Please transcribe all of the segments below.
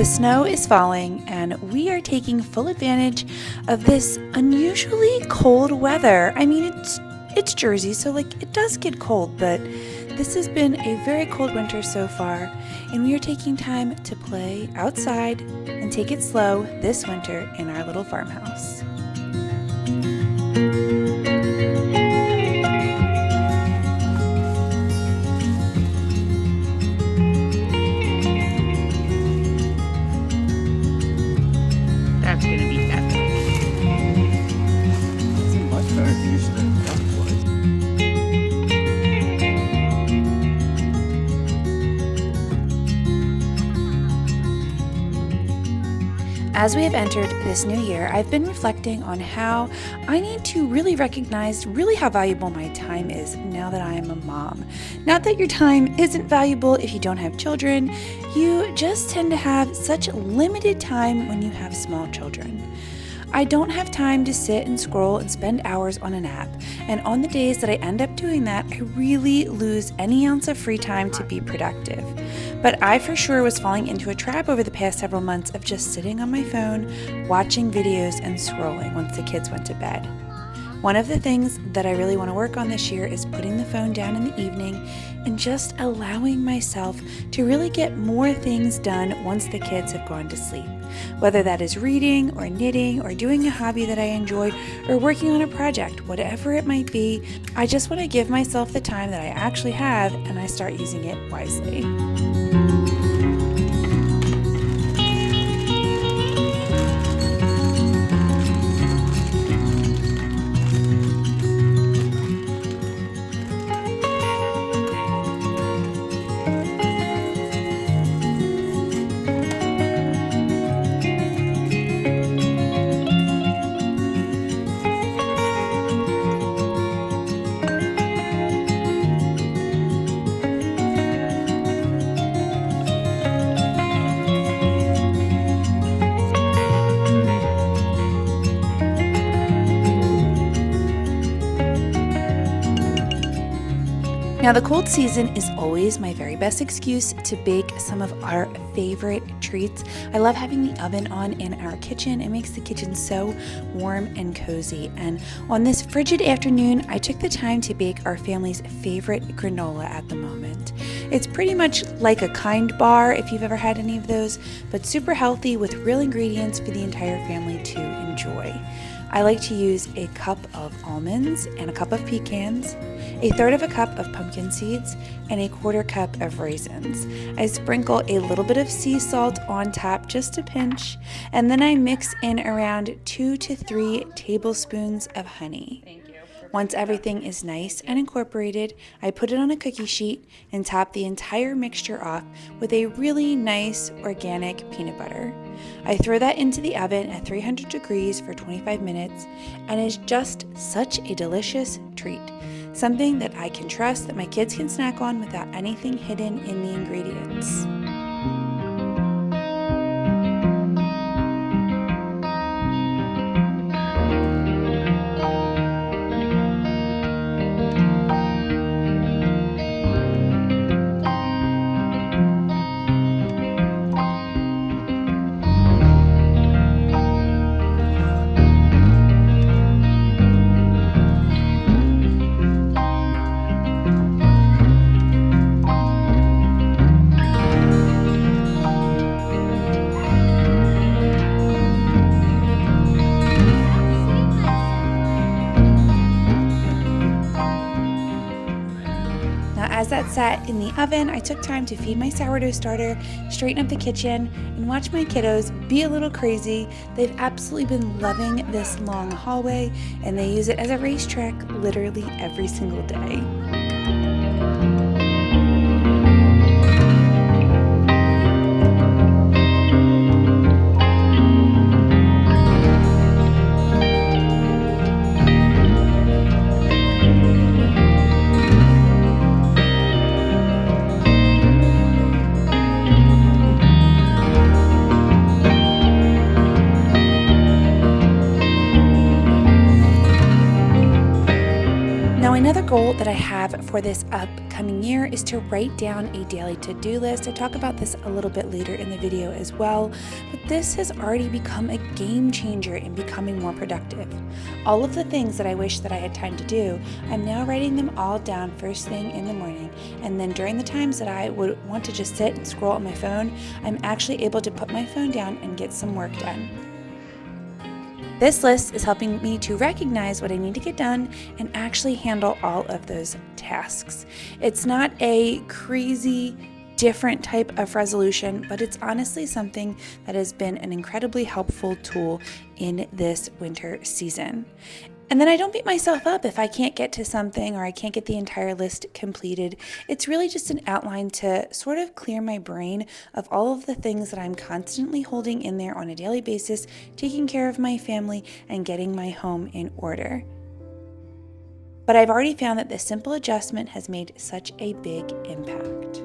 The snow is falling, and we are taking full advantage of this unusually cold weather. I mean, it's Jersey, so like it does get cold, but this has been a very cold winter so far, and we are taking time to play outside and take it slow this winter in our little farmhouse. That's gonna be epic. It's much better views than that was. As we have entered this new year, I've been reflecting on how I need to really recognize how valuable my time is now that I am a mom. Not that your time isn't valuable if you don't have children, you just tend to have such limited time when you have small children. I don't have time to sit and scroll and spend hours on an app, and on the days that I end up doing that, I really lose any ounce of free time to be productive. But I for sure was falling into a trap over the past several months of just sitting on my phone, watching videos and scrolling once the kids went to bed. One of the things that I really want to work on this year is putting the phone down in the evening and just allowing myself to really get more things done once the kids have gone to sleep. Whether that is reading or knitting or doing a hobby that I enjoy or working on a project, whatever it might be, I just want to give myself the time that I actually have and I start using it wisely. Now, the cold season is always my very best excuse to bake some of our favorite treats. I love having the oven on in our kitchen. It makes the kitchen so warm and cozy. And on this frigid afternoon, I took the time to bake our family's favorite granola at the moment. It's pretty much like a Kind bar if you've ever had any of those, but super healthy with real ingredients for the entire family to enjoy. I like to use a cup of almonds and a cup of pecans, a third of a cup of pumpkin seeds, and a quarter cup of raisins. I sprinkle a little bit of sea salt on top, just a pinch, and then I mix in around 2 to 3 tablespoons of honey. Thank you. Once everything is nice and incorporated, I put it on a cookie sheet and top the entire mixture off with a really nice organic peanut butter. I throw that into the oven at 300 degrees for 25 minutes, and it's just such a delicious treat. Something that I can trust that my kids can snack on without anything hidden in the ingredients. As that sat in the oven, I took time to feed my sourdough starter, straighten up the kitchen, and watch my kiddos be a little crazy. They've absolutely been loving this long hallway, and they use it as a racetrack literally every single day. Another goal that I have for this upcoming year is to write down a daily to-do list. I talk about this a little bit later in the video as well, but this has already become a game changer in becoming more productive. All of the things that I wish that I had time to do, I'm now writing them all down first thing in the morning, and then during the times that I would want to just sit and scroll on my phone, I'm actually able to put my phone down and get some work done. This list is helping me to recognize what I need to get done and actually handle all of those tasks. It's not a crazy different type of resolution, but it's honestly something that has been an incredibly helpful tool in this winter season. And then I don't beat myself up if I can't get to something or I can't get the entire list completed. It's really just an outline to sort of clear my brain of all of the things that I'm constantly holding in there on a daily basis, taking care of my family and getting my home in order. But I've already found that this simple adjustment has made such a big impact.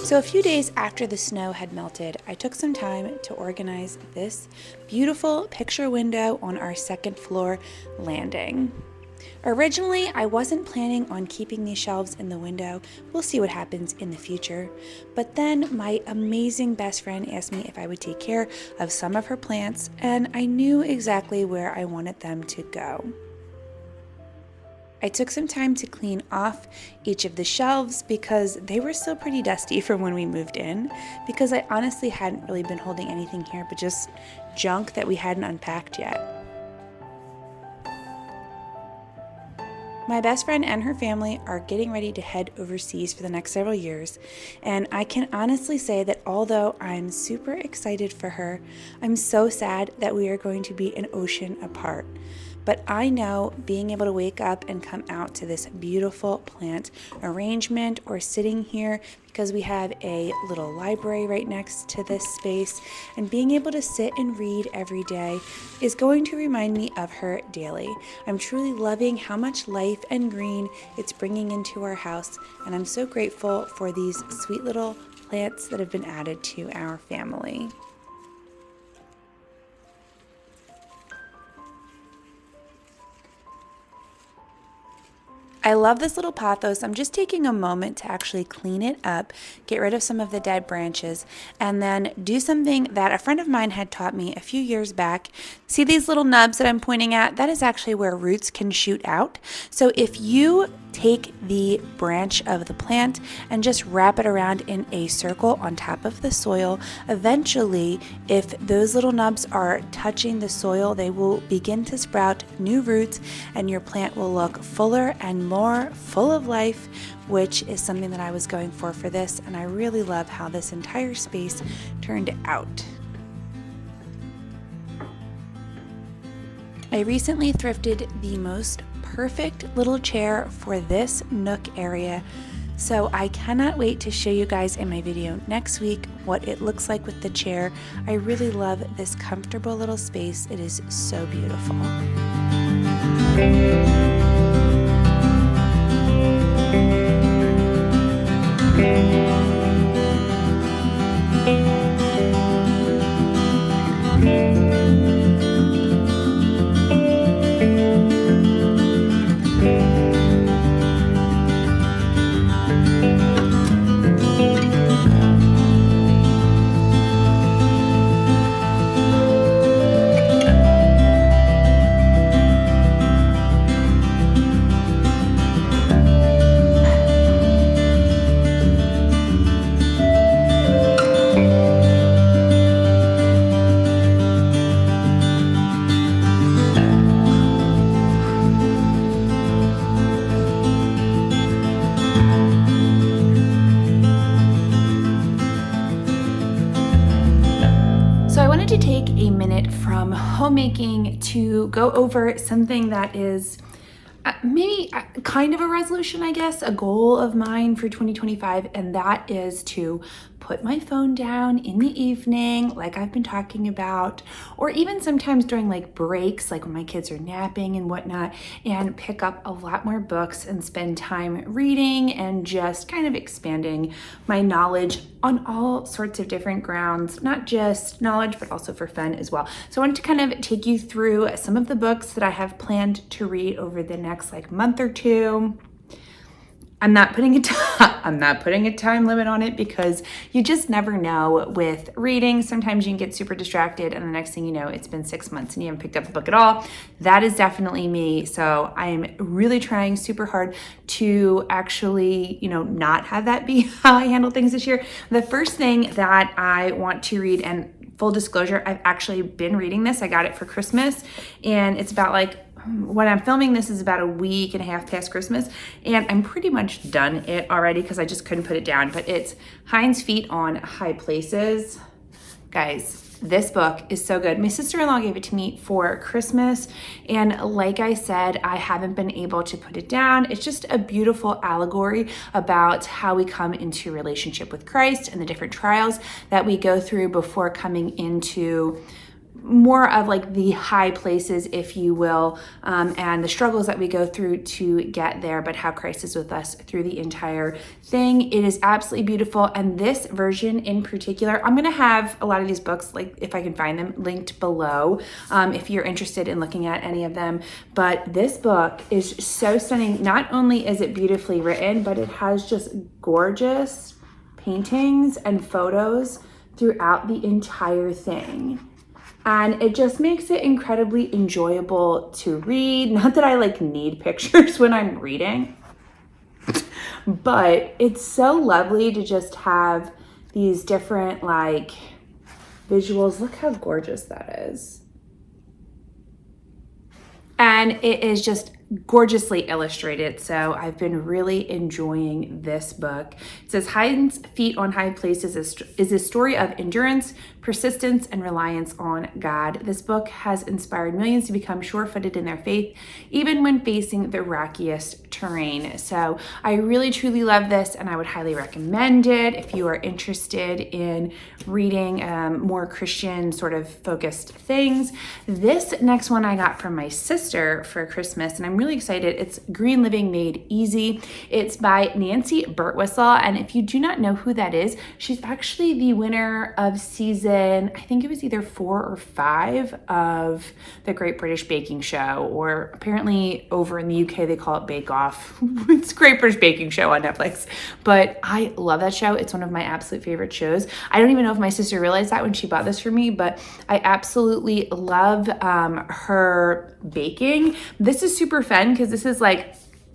So a few days after the snow had melted, I took some time to organize this beautiful picture window on our second floor landing. Originally, I wasn't planning on keeping these shelves in the window. We'll see what happens in the future. But then my amazing best friend asked me if I would take care of some of her plants, and I knew exactly where I wanted them to go. I took some time to clean off each of the shelves because they were still pretty dusty from when we moved in, because I honestly hadn't really been holding anything here but just junk that we hadn't unpacked yet. My best friend and her family are getting ready to head overseas for the next several years, and I can honestly say that although I'm super excited for her, I'm so sad that we are going to be an ocean apart. But I know being able to wake up and come out to this beautiful plant arrangement or sitting here because we have a little library right next to this space, and being able to sit and read every day is going to remind me of her daily. I'm truly loving how much life and green it's bringing into our house, and I'm so grateful for these sweet little plants that have been added to our family. I love this little pothos. I'm just taking a moment to actually clean it up, get rid of some of the dead branches, and then do something that a friend of mine had taught me a few years back. See these little nubs that I'm pointing at? That is actually where roots can shoot out. So if you take the branch of the plant and just wrap it around in a circle on top of the soil, eventually, if those little nubs are touching the soil, they will begin to sprout new roots, and your plant will look fuller and more full of life, which is something that I was going for this, and I really love how this entire space turned out. I recently thrifted the most perfect little chair for this nook area, so I cannot wait to show you guys in my video next week what it looks like with the chair. I really love this comfortable little space. It is so beautiful. homemaking to go over something that is maybe kind of a resolution, I guess, a goal of mine for 2025, and that is to put my phone down in the evening, like I've been talking about, or even sometimes during like breaks, like when my kids are napping and whatnot, and pick up a lot more books and spend time reading and just kind of expanding my knowledge on all sorts of different grounds, not just knowledge, but also for fun as well. So I wanted to kind of take you through some of the books that I have planned to read over the next like month or two. I'm not putting a time limit on it because you just never know with reading. Sometimes you can get super distracted and the next thing you know, it's been 6 months and you haven't picked up a book at all. That is definitely me. So I am really trying super hard to actually, not have that be how I handle things this year. The first thing that I want to read, and full disclosure, I've actually been reading this. I got it for Christmas and it's about like, when I'm filming this is about a week and a half past Christmas, and I'm pretty much done it already because I just couldn't put it down, but it's Hind's Feet on High Places. Guys, this book is so good. My sister-in-law gave it to me for Christmas, and like I said, I haven't been able to put it down. It's just a beautiful allegory about how we come into relationship with Christ and the different trials that we go through before coming into more of like the high places, if you will, and the struggles that we go through to get there, but how Christ is with us through the entire thing. It is absolutely beautiful. And this version in particular, I'm going to have a lot of these books, like if I can find them, linked below if you're interested in looking at any of them. But this book is so stunning. Not only is it beautifully written, but it has just gorgeous paintings and photos throughout the entire thing. And it just makes it incredibly enjoyable to read. Not that I like need pictures when I'm reading, but it's so lovely to just have these different like visuals. Look how gorgeous that is. And it is just gorgeously illustrated. So I've been really enjoying this book. It says Hind's Feet on High Places is a story of endurance, persistence, and reliance on God. This book has inspired millions to become sure-footed in their faith, even when facing the rockiest terrain. So I really, truly love this, and I would highly recommend it if you are interested in reading more Christian sort of focused things. This next one I got from my sister for Christmas, and I'm really excited. It's Green Living Made Easy. It's by Nancy Birtwistle, and if you do not know who that is, she's actually the winner of season, I think it was either 4 or 5 of the Great British Baking Show, or apparently over in the UK they call it Bake Off. It's Great British Baking Show on Netflix, but I love that show. It's one of my absolute favorite shows. I don't even know if my sister realized that when she bought this for me, but I absolutely love her baking. This is super fun because this is like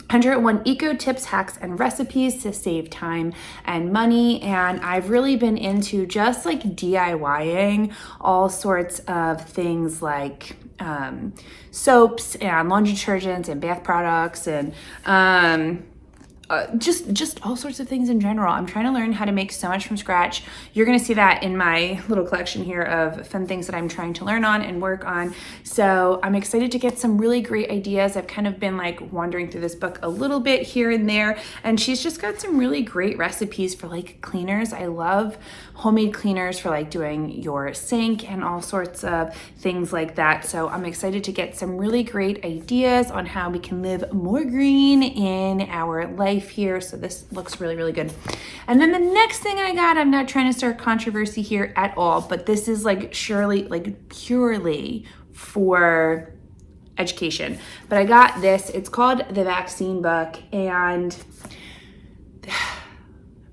101 eco tips, hacks, and recipes to save time and money. And I've really been into just like DIYing all sorts of things like soaps and laundry detergents and bath products and just all sorts of things in general. I'm trying to learn how to make so much from scratch. You're going to see that in my little collection here of fun things that I'm trying to learn on and work on. So I'm excited to get some really great ideas. I've kind of been like wandering through this book a little bit here and there, and she's just got some really great recipes for like cleaners. I love homemade cleaners for like doing your sink and all sorts of things like that. So I'm excited to get some really great ideas on how we can live more green in our life here. So this looks really, really good. And then the next thing I got, I'm not trying to start controversy here at all, but this is like surely like purely for education. But I got this, it's called The Vaccine Book, and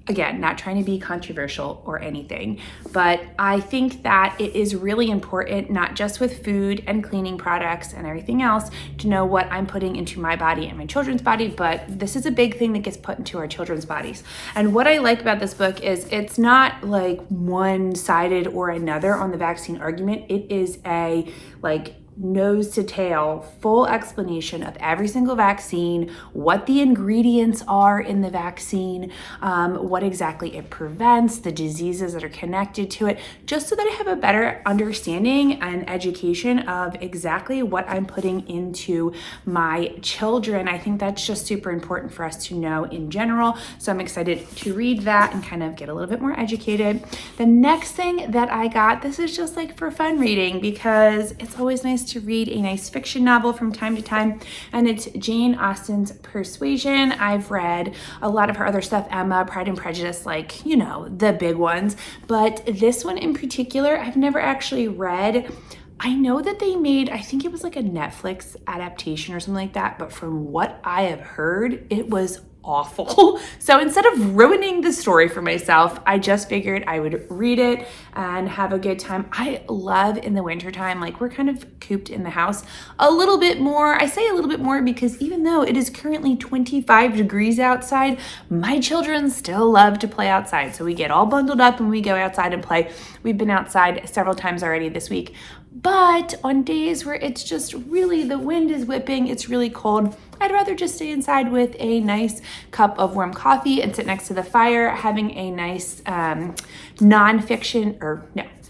again, not trying to be controversial or anything, but I think that it is really important, not just with food and cleaning products and everything else, to know what I'm putting into my body and my children's body, but this is a big thing that gets put into our children's bodies. And what I like about this book is it's not like one-sided or another on the vaccine argument. It is a like nose to tail, full explanation of every single vaccine, what the ingredients are in the vaccine, what exactly it prevents, the diseases that are connected to it, just so that I have a better understanding and education of exactly what I'm putting into my children. I think that's just super important for us to know in general. So I'm excited to read that and kind of get a little bit more educated. The next thing that I got, this is just like for fun reading because it's always nice to read a nice fiction novel from time to time, and it's Jane Austen's Persuasion. I've read a lot of her other stuff, Emma, Pride and Prejudice, like, you know, the big ones, but this one in particular, I've never actually read. I know that they made, I think it was like a Netflix adaptation or something like that, but from what I have heard, it was awful. So instead of ruining the story for myself, I just figured I would read it and have a good time. I love in the wintertime, like we're kind of cooped in the house a little bit more. I say a little bit more because even though it is currently 25 degrees outside, my children still love to play outside. So we get all bundled up and we go outside and play. We've been outside several times already this week, but on days where it's just really, the wind is whipping, it's really cold, I'd rather just stay inside with a nice cup of warm coffee and sit next to the fire, having a nice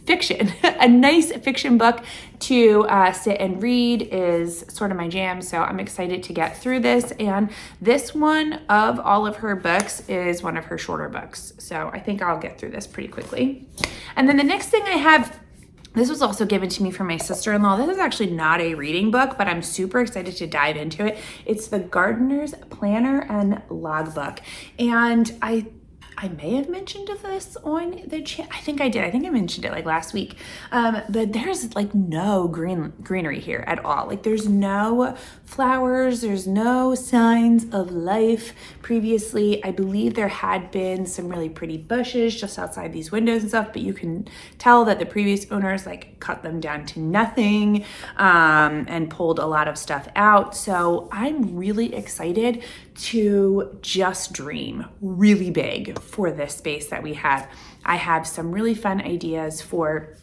fiction, a nice fiction book to sit and read is sort of my jam. So I'm excited to get through this. And this one of all of her books is one of her shorter books. So I think I'll get through this pretty quickly. And then the next thing I have, this was also given to me from my sister-in-law. This is actually not a reading book, but I'm super excited to dive into it. It's the Gardener's Planner and Logbook. And I may have mentioned this on the channel. I think I did. I think I mentioned it like last week. But there's like no greenery here at all. Like there's no flowers. There's no signs of life. Previously, I believe there had been some really pretty bushes just outside these windows and stuff, but you can tell that the previous owners like cut them down to nothing and pulled a lot of stuff out. So I'm really excited to just dream really big for this space that we have. I have some really fun ideas for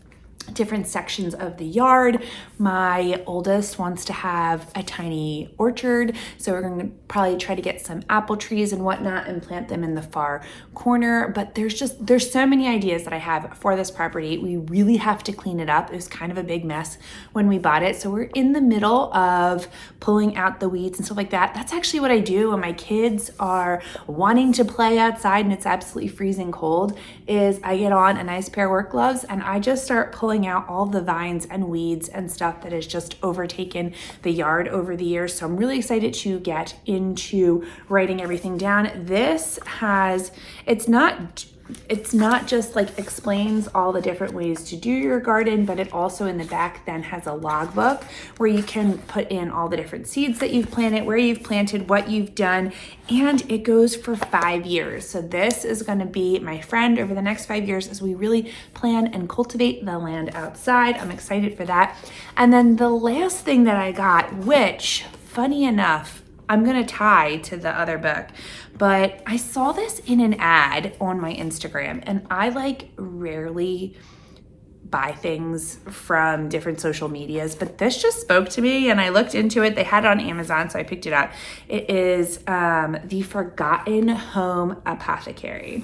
different sections of the yard. My oldest wants to have a tiny orchard, so we're going to probably try to get some apple trees and whatnot and plant them in the far corner. But there's so many ideas that I have for this property. We really have to clean it up. It was kind of a big mess when we bought it, so we're in the middle of pulling out the weeds and stuff like that. That's actually what I do when my kids are wanting to play outside and it's absolutely freezing cold, is I get on a nice pair of work gloves and I just start pulling out all the vines and weeds and stuff that has just overtaken the yard over the years. So I'm really excited to get into writing everything down. This has, it's not just like explains all the different ways to do your garden, but it also in the back then has a logbook where you can put in all the different seeds that you've planted, where you've planted, what you've done, and it goes for 5 years. So this is going to be my friend over the next 5 years as we really plan and cultivate the land outside. I'm excited for that. And then the last thing that I got, which funny enough, I'm going to tie to the other book, but I saw this in an ad on my Instagram, and I like rarely buy things from different social medias, but this just spoke to me and I looked into it. They had it on Amazon, so I picked it up. It is the Forgotten Home Apothecary,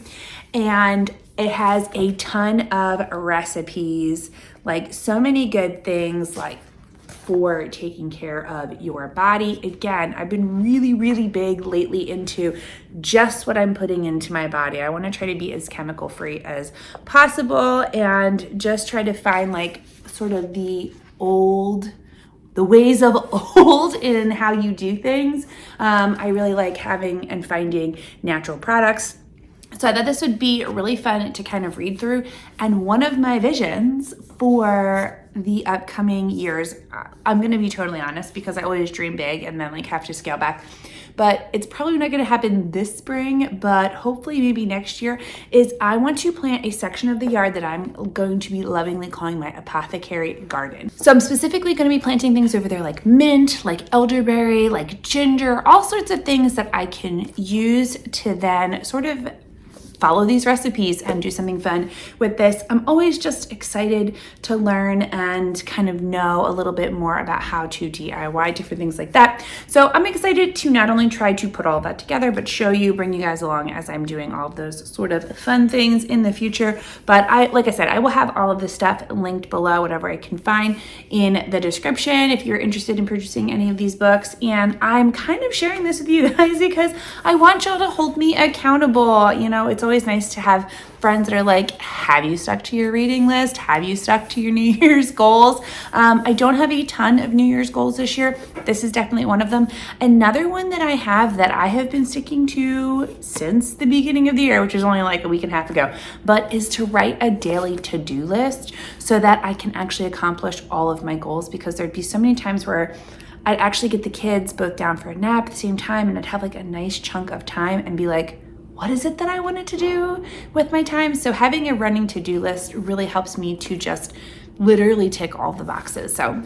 and it has a ton of recipes, like so many good things, like for taking care of your body. Again, I've been really, really big lately into just what I'm putting into my body. I want to try to be as chemical free as possible and just try to find like sort of the ways of old in how you do things. I really like having and finding natural products. So I thought this would be really fun to kind of read through. And one of my visions for the upcoming years, I'm going to be totally honest because I always dream big and then like have to scale back, but it's probably not going to happen this spring, but hopefully maybe next year, is I want to plant a section of the yard that I'm going to be lovingly calling my apothecary garden. So I'm specifically going to be planting things over there like mint, like elderberry, like ginger, all sorts of things that I can use to then sort of follow these recipes and do something fun with this. I'm always just excited to learn and kind of know a little bit more about how to DIY different things like that. So I'm excited to not only try to put all that together, but show you, bring you guys along as I'm doing all of those sort of fun things in the future. But like I said, I will have all of this stuff linked below, whatever I can find in the description if you're interested in purchasing any of these books. And I'm kind of sharing this with you guys because I want y'all to hold me accountable. You know, it's always nice to have friends that are like, have you stuck to your reading list? Have you stuck to your New Year's goals? I don't have a ton of New Year's goals this year. This is definitely one of them. Another one that I have been sticking to since the beginning of the year, which is only like a week and a half ago, but is to write a daily to-do list so that I can actually accomplish all of my goals, because there'd be so many times where I'd actually get the kids both down for a nap at the same time, and I'd have like a nice chunk of time and be like, what is it that I wanted to do with my time? So having a running to-do list really helps me to just literally tick all the boxes. So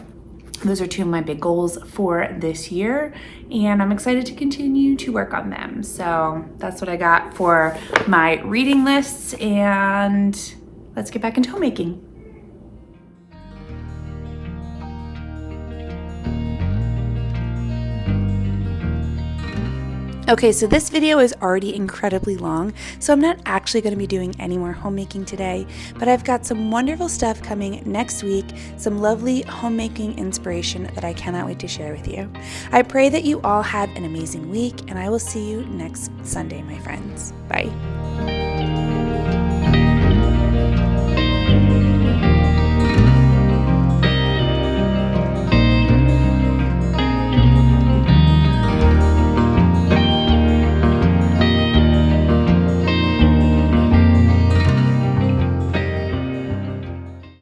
those are two of my big goals for this year, and I'm excited to continue to work on them. So that's what I got for my reading lists, and let's get back into homemaking. Okay, so this video is already incredibly long, so I'm not actually going to be doing any more homemaking today, but I've got some wonderful stuff coming next week, some lovely homemaking inspiration that I cannot wait to share with you. I pray that you all have an amazing week, and I will see you next Sunday, my friends. Bye.